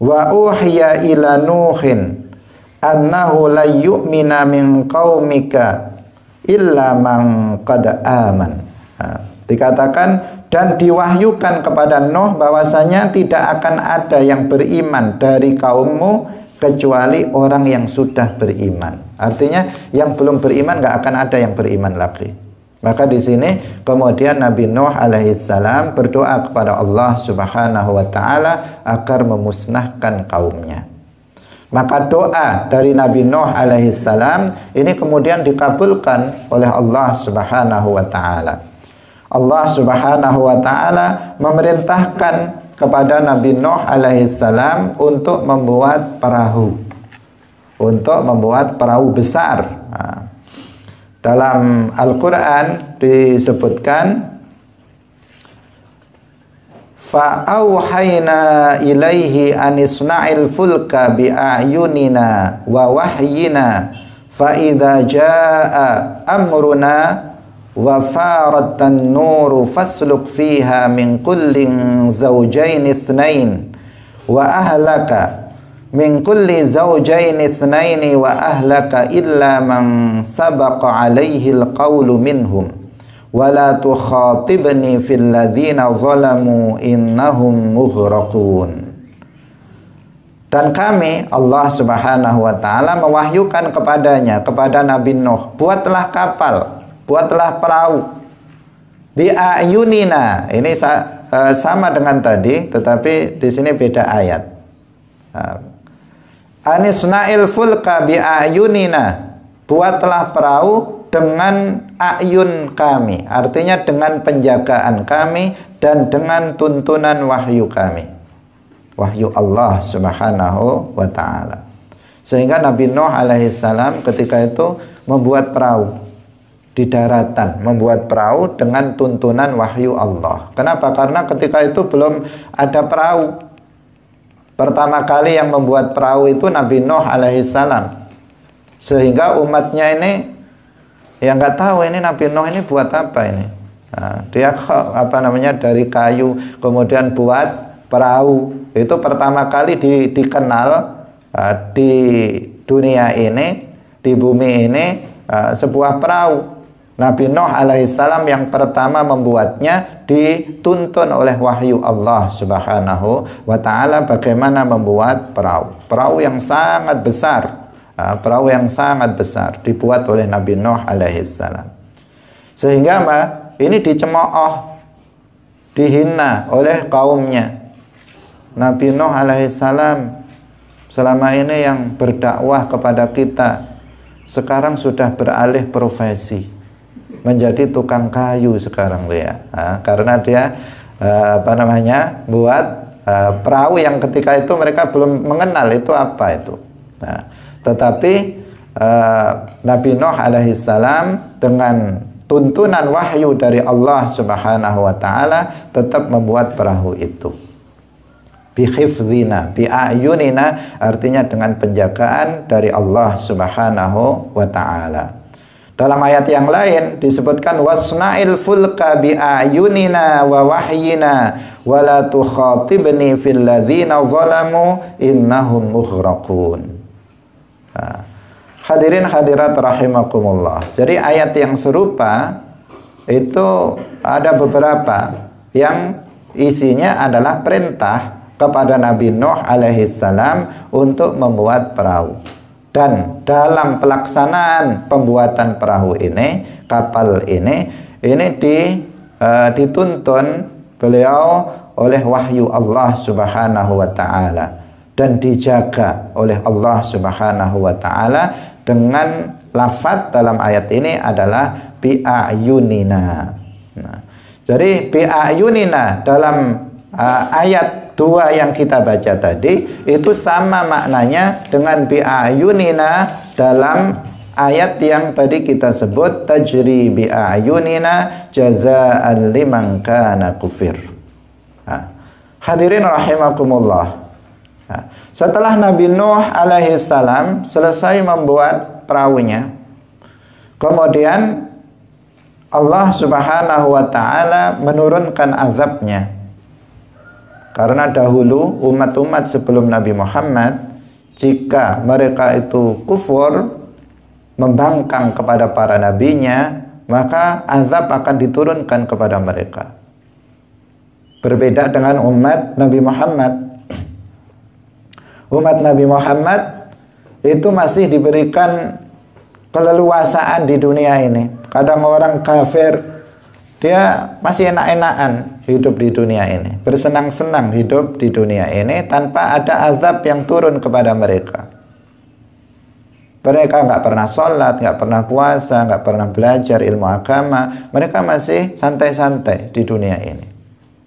wa uhiya ila nuhin annahu la yu'mina min qaumika illa man qad aman. Dikatakan dan diwahyukan kepada Nuh bahwasanya tidak akan ada yang beriman dari kaummu kecuali orang yang sudah beriman. Artinya yang belum beriman nggak akan ada yang beriman lagi. Maka di sini kemudian Nabi Nuh alaihissalam berdoa kepada Allah Subhanahu wa taala agar memusnahkan kaumnya. Maka doa dari Nabi Nuh alaihissalam ini kemudian dikabulkan oleh Allah Subhanahu wa taala. Allah Subhanahu wa taala memerintahkan kepada Nabi Nuh alaihissalam untuk membuat perahu. Untuk membuat perahu besar. Dalam Al-Quran disebutkan, fa'auhayna ilaihi anisna'il fulka bi'ayunina wa wahyina fa'idha ja'a amruna wa faratan nuru fasluk fiha min kullin zawjain ithnain wa ahlaka min kulli zawjain ithnaini wa ahlaka illa man sabaqa alaihi alqawlu minhum wa la tukhatibni fil ladzina zalamu innahum mughraqun. Dan kami Allah Subhanahu wa taala mewahyukan kepadanya, kepada Nabi Nuh, buatlah kapal, buatlah perahu bi ayunina. Ini sama dengan tadi, tetapi di sini beda ayat. Anisna'il fulka bi ayunina, buatlah perahu dengan ayun kami, artinya dengan penjagaan kami dan dengan tuntunan wahyu kami, wahyu Allah Subhanahu wa ta'ala. Sehingga Nabi Nuh alaihissalam ketika itu membuat perahu di daratan, membuat perahu dengan tuntunan wahyu Allah. Kenapa? Karena ketika itu belum ada perahu. Pertama kali yang membuat perahu itu Nabi Nuh alaihissalam. Sehingga umatnya ini yang nggak tahu ini Nabi Nuh ini buat apa ini. Nah, dia dari kayu kemudian buat perahu. Itu pertama kali dikenal di dunia ini, di bumi ini, sebuah perahu. Nabi Nuh alaihissalam yang pertama membuatnya dituntun oleh wahyu Allah Subhanahu wa ta'ala bagaimana membuat perahu. Perahu yang sangat besar, perahu yang sangat besar dibuat oleh Nabi Nuh alaihissalam. Sehingga ini dicemooh, dihina oleh kaumnya. Nabi Nuh alaihissalam selama ini yang berdakwah kepada kita sekarang sudah beralih profesi menjadi tukang kayu sekarang dia. Karena dia buat perahu yang ketika itu mereka belum mengenal itu apa itu. Tetapi Nabi Nuh alaihissalam dengan tuntunan wahyu dari Allah Subhanahu wa ta'ala tetap membuat perahu itu. bihifdzina, bi'ayunina, artinya dengan penjagaan dari Allah Subhanahu wa ta'ala. Dalam ayat yang lain disebutkan wasna'il fulka bi'ayunina wa wahyina wa la tukhatibni fil ladzina zalamu innahum mughraqun. Hadirin hadirat rahimakumullah. Jadi ayat yang serupa itu ada beberapa yang isinya adalah perintah kepada Nabi Nuh alaihissalam untuk membuat perahu. Dan dalam pelaksanaan pembuatan perahu ini, kapal ini dituntun beliau oleh wahyu Allah Subhanahu wa ta'ala dan dijaga oleh Allah Subhanahu wa ta'ala dengan lafaz dalam ayat ini adalah bi'ayunina. Nah, jadi bi'ayunina dalam ayat 2 yang kita baca tadi itu sama maknanya dengan bi'ayunina dalam ayat yang tadi kita sebut tajri bi'ayunina jazaan liman kana kufir. Hadirin rahimakumullah. Setelah Nabi Nuh alaihissalam selesai membuat perahunya, kemudian Allah Subhanahu wa ta'ala menurunkan azabnya. Karena dahulu umat-umat sebelum Nabi Muhammad, jika mereka itu kufur, membangkang kepada para nabinya, maka azab akan diturunkan kepada mereka. Berbeda dengan umat Nabi Muhammad. Umat Nabi Muhammad itu masih diberikan keleluasaan di dunia ini. Kadang orang kafir, dia masih enak-enakan hidup di dunia ini, bersenang-senang hidup di dunia ini tanpa ada azab yang turun kepada mereka. Mereka nggak pernah sholat, nggak pernah puasa, nggak pernah belajar ilmu agama. Mereka masih santai-santai di dunia ini.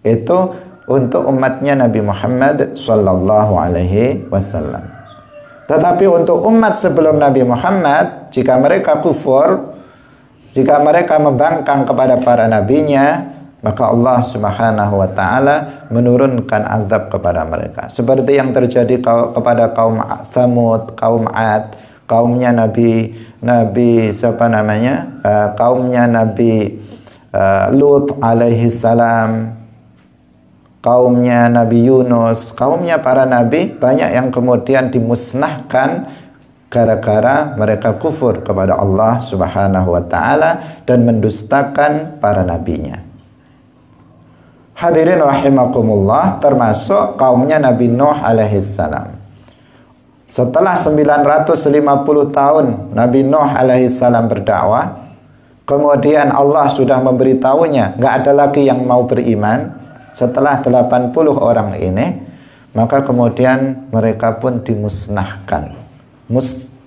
Itu untuk umatnya Nabi Muhammad sallallahu alaihi wasallam. Tetapi untuk umat sebelum Nabi Muhammad, jika mereka kufur, jika mereka membangkang kepada para nabinya, maka Allah Subhanahu wa ta'ala menurunkan azab kepada mereka. Seperti yang terjadi kepada kaum Tsamud, kaum Ad, kaumnya kaumnya Nabi Lut alaihi salam, kaumnya Nabi Yunus, kaumnya para nabi, banyak yang kemudian dimusnahkan gara-gara mereka kufur kepada Allah Subhanahu wa ta'ala dan mendustakan para nabinya. Hadirin rahimakumullah, termasuk kaumnya Nabi Nuh alaihissalam. Setelah 950 tahun Nabi Nuh alaihissalam berdakwah, kemudian Allah sudah memberitahunya nggak ada lagi yang mau beriman setelah 80 orang ini, maka kemudian mereka pun dimusnahkan.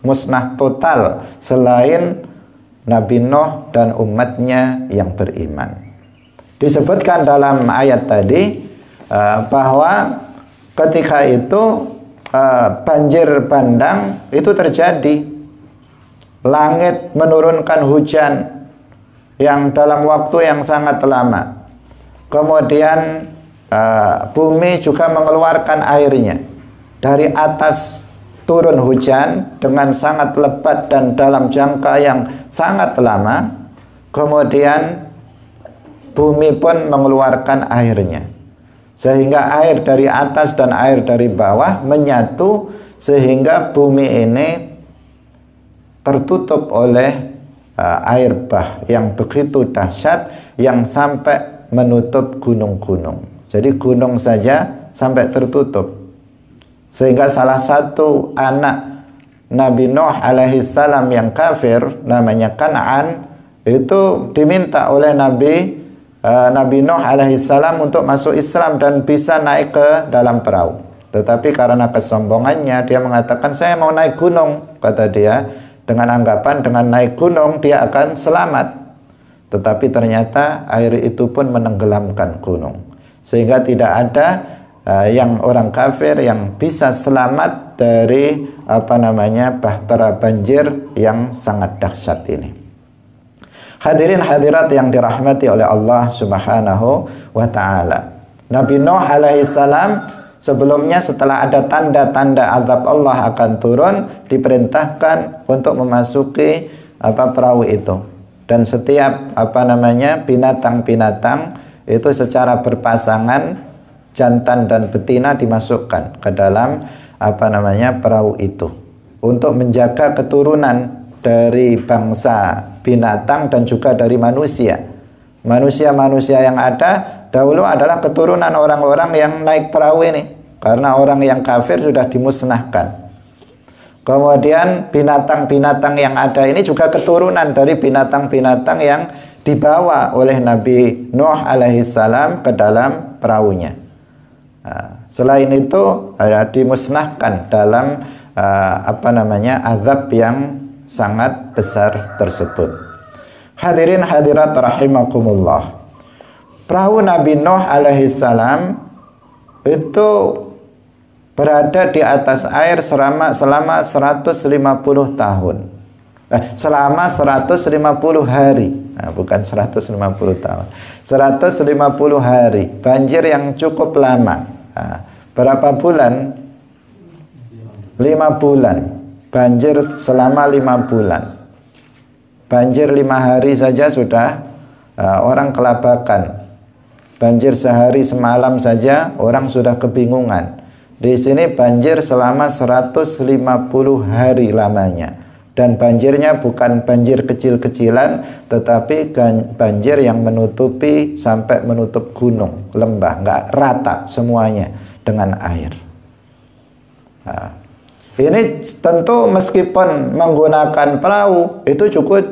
Musnah total selain Nabi Nuh dan umatnya yang beriman. Disebutkan dalam ayat tadi bahwa ketika itu banjir bandang itu terjadi. Langit menurunkan hujan yang dalam waktu yang sangat lama. Kemudian bumi juga mengeluarkan airnya. Dari atas turun hujan dengan sangat lebat dan dalam jangka yang sangat lama. Kemudian bumi pun mengeluarkan airnya, sehingga air dari atas dan air dari bawah menyatu, sehingga bumi ini tertutup oleh air bah yang begitu dahsyat, yang sampai menutup gunung-gunung. Jadi gunung saja sampai tertutup, sehingga salah satu anak Nabi Nuh alaihissalam yang kafir, namanya Kan'an, itu diminta oleh Nabi Nuh alaihissalam untuk masuk Islam dan bisa naik ke dalam perahu. Tetapi karena kesombongannya, dia mengatakan, saya mau naik gunung, kata dia, dengan anggapan dengan naik gunung dia akan selamat. Tetapi ternyata air itu pun menenggelamkan gunung, sehingga tidak ada yang orang kafir yang bisa selamat dari bahtera banjir yang sangat dahsyat ini. Hadirin hadirat yang dirahmati oleh Allah Subhanahu wa ta'ala, Nabi Nuh alaihissalam Sebelumnya setelah ada tanda-tanda azab Allah akan turun, diperintahkan untuk memasuki perahu itu. Dan setiap binatang-binatang itu secara berpasangan, jantan dan betina dimasukkan ke dalam perahu itu untuk menjaga keturunan dari bangsa binatang dan juga dari manusia. Manusia-manusia yang ada dahulu adalah keturunan orang-orang yang naik perahu ini, karena orang yang kafir sudah dimusnahkan. Kemudian binatang-binatang yang ada ini juga keturunan dari binatang-binatang yang dibawa oleh Nabi Nuh alaihissalam ke dalam perahunya. Selain itu dimusnahkan dalam azab yang sangat besar tersebut. Hadirin hadirat rahimakumullah. Perahu Nabi Nuh alaihissalam itu berada di atas air selama 150 tahun. Selama 150 hari. Bukan 150 tahun. 150 hari. Banjir yang cukup lama. Berapa bulan? 5 bulan. Banjir selama 5 bulan. Banjir 5 hari saja sudah orang kelabakan. Banjir sehari semalam saja orang sudah kebingungan. Di sini banjir selama 150 hari lamanya. Dan banjirnya bukan banjir kecil-kecilan, tetapi banjir yang menutupi sampai menutup gunung, lembah, nggak rata semuanya dengan air. Ini tentu meskipun menggunakan perahu itu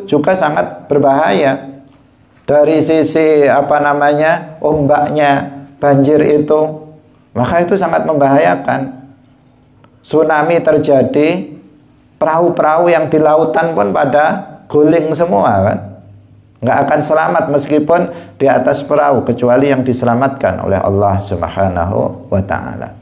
juga sangat berbahaya. Dari sisi ombaknya, banjir itu, maka itu sangat membahayakan. Tsunami terjadi, perahu-perahu yang di lautan pun pada guling semua kan. Nggak akan selamat meskipun di atas perahu, kecuali yang diselamatkan oleh Allah Subhanahu wa ta'ala.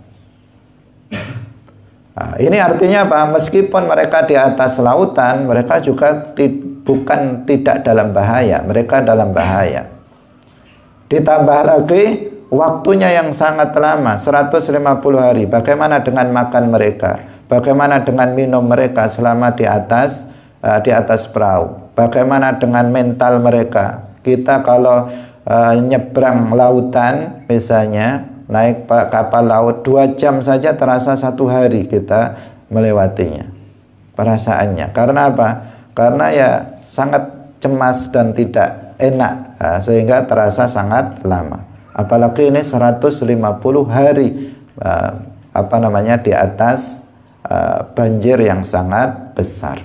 Ini artinya apa? Meskipun mereka di atas lautan, mereka juga bukan tidak dalam bahaya, mereka dalam bahaya. Ditambah lagi waktunya yang sangat lama, 150 hari. Bagaimana dengan makan mereka? Bagaimana dengan minum mereka selama di atas perahu? Bagaimana dengan mental mereka? Kita kalau nyebrang lautan misalnya, naik kapal laut 2 jam saja terasa 1 hari kita melewatinya perasaannya. Karena apa? Karena ya sangat cemas dan tidak enak, sehingga terasa sangat lama. Apalagi ini 150 hari di atas banjir yang sangat besar.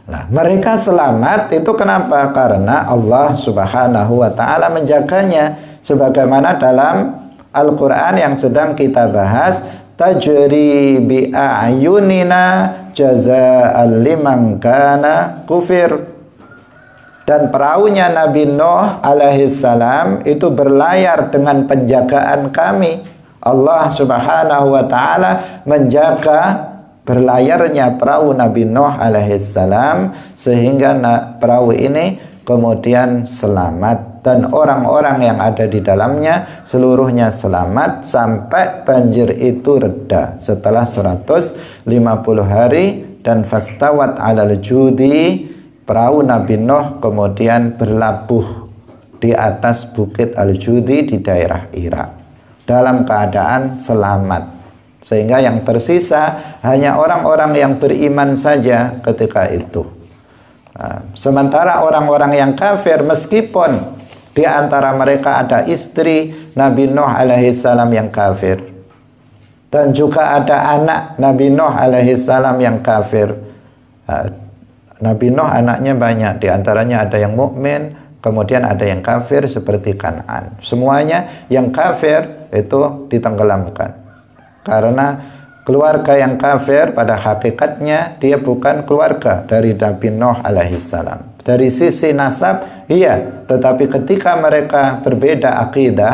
Nah, mereka selamat itu kenapa? Karena Allah Subhanahu wa ta'ala menjaganya. Sebagaimana dalam Al-Quran yang sedang kita bahas, tajri bi a'yunina jazaa'an liman kana kufir. Dan perahunya Nabi Nuh alaihissalam itu berlayar dengan penjagaan kami. Allah Subhanahu wa ta'ala menjaga berlayarnya perahu Nabi Nuh alaihissalam, sehingga perahu ini kemudian selamat dan orang-orang yang ada di dalamnya seluruhnya selamat sampai banjir itu reda setelah 150 hari. Dan fastawat alal judi, perahu Nabi Nuh kemudian berlabuh di atas bukit Al-Judi di daerah Irak dalam keadaan selamat, sehingga yang tersisa hanya orang-orang yang beriman saja ketika itu. Sementara orang-orang yang kafir, meskipun di antara mereka ada istri Nabi Nuh alaihissalam yang kafir, dan juga ada anak Nabi Nuh alaihissalam yang kafir. Nabi Nuh anaknya banyak, di antaranya ada yang mukmin, kemudian ada yang kafir seperti Kan'an. Semuanya yang kafir itu ditenggelamkan. Karena keluarga yang kafir pada hakikatnya dia bukan keluarga dari Nabi Nuh alaihissalam. Dari sisi nasab iya, tetapi ketika mereka berbeda akidah,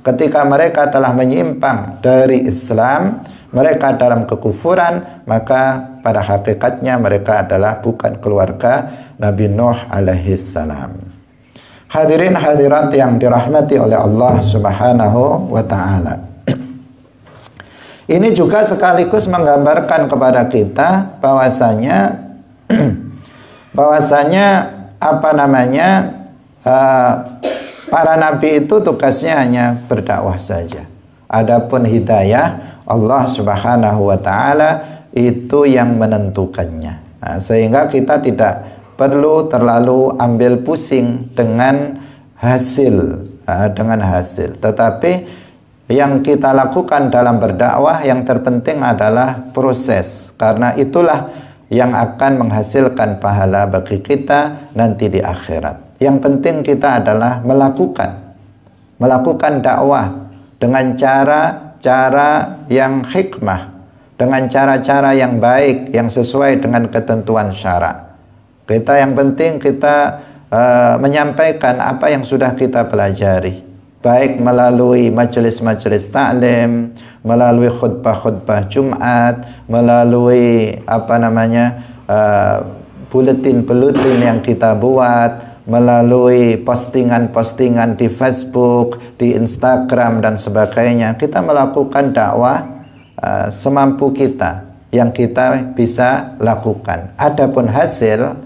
ketika mereka telah menyimpang dari Islam, mereka dalam kekufuran, maka pada hakikatnya mereka adalah bukan keluarga Nabi Nuh alaihissalam. Hadirin hadirat yang dirahmati oleh Allah Subhanahu wa ta'ala. Ini juga sekaligus menggambarkan kepada kita bahwasanya para nabi itu tugasnya hanya berdakwah saja. Adapun hidayah Allah Subhanahu wa taala itu yang menentukannya. Sehingga kita tidak perlu terlalu ambil pusing dengan hasil, tetapi yang kita lakukan dalam berdakwah yang terpenting adalah proses, karena itulah yang akan menghasilkan pahala bagi kita nanti di akhirat. Yang penting kita adalah melakukan dakwah dengan cara yang hikmah, dengan cara-cara yang baik, yang sesuai dengan ketentuan syara. Kita yang penting kita menyampaikan apa yang sudah kita pelajari, baik melalui majelis-majelis ta'lim, melalui khutbah-khutbah Jumat, melalui buletin-buletin yang kita buat, melalui postingan-postingan di Facebook, di Instagram dan sebagainya. Kita melakukan dakwah semampu kita yang kita bisa lakukan. Adapun hasil,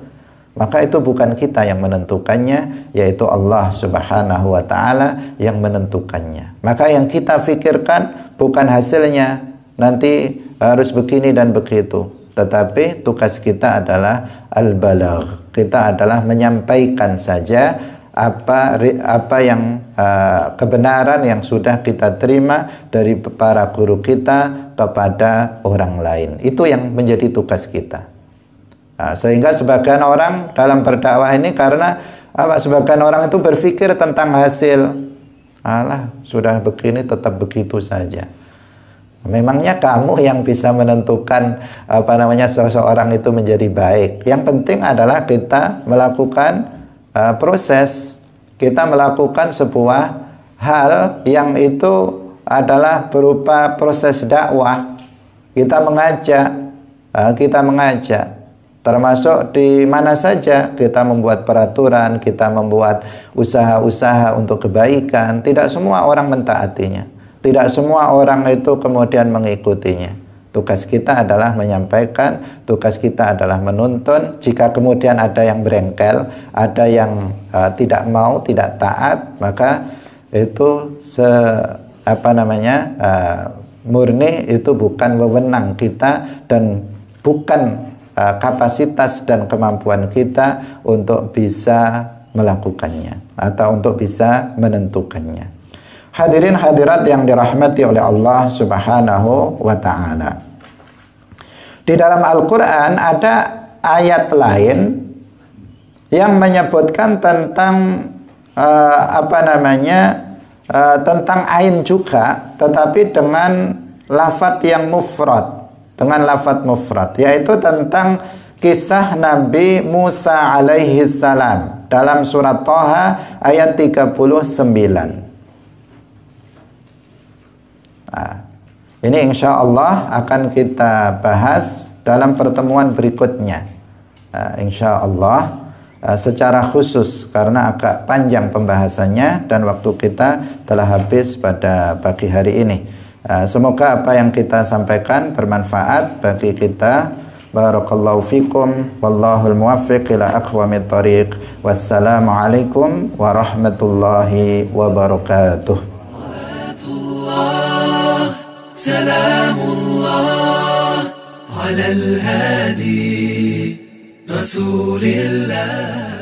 maka itu bukan kita yang menentukannya, yaitu Allah Subhanahu wa taala yang menentukannya. Maka yang kita pikirkan bukan hasilnya, nanti harus begini dan begitu, tetapi tugas kita adalah al-balagh. Kita adalah menyampaikan saja apa yang kebenaran yang sudah kita terima dari para guru kita kepada orang lain. Itu yang menjadi tugas kita. Sehingga sebagian orang dalam berdakwah ini, karena sebagian orang itu berpikir tentang hasil, sudah begini tetap begitu saja. Memangnya kamu yang bisa menentukan seseorang itu menjadi baik. Yang penting adalah kita melakukan proses, kita melakukan sebuah hal yang itu adalah berupa proses dakwah. Kita mengajak, termasuk di mana saja kita membuat peraturan, kita membuat usaha-usaha untuk kebaikan. Tidak semua orang mentaatinya. Tidak semua orang itu kemudian mengikutinya. Tugas kita adalah menyampaikan, tugas kita adalah menuntun. Jika kemudian ada yang berengkel, ada yang tidak mau, tidak taat, maka itu murni itu bukan wewenang kita dan bukan kapasitas dan kemampuan kita untuk bisa melakukannya atau untuk bisa menentukannya. Hadirin hadirat yang dirahmati oleh Allah Subhanahu wa ta'ala. Di dalam Al-Quran ada ayat lain yang menyebutkan tentang tentang ain juga, tetapi dengan lafadz yang mufrad, yaitu tentang kisah Nabi Musa alaihi salam dalam surat Thaha ayat 39. Ini insya Allah akan kita bahas dalam pertemuan berikutnya, insya Allah, secara khusus, karena agak panjang pembahasannya dan waktu kita telah habis pada pagi hari ini. Semoga apa yang kita sampaikan bermanfaat bagi kita. Barakallahu fikum, wallahul muwaffiq ila aqwamit thariq. Wassalamualaikum warahmatullahi wabarakatuh. سلام الله على الهادي رسول الله.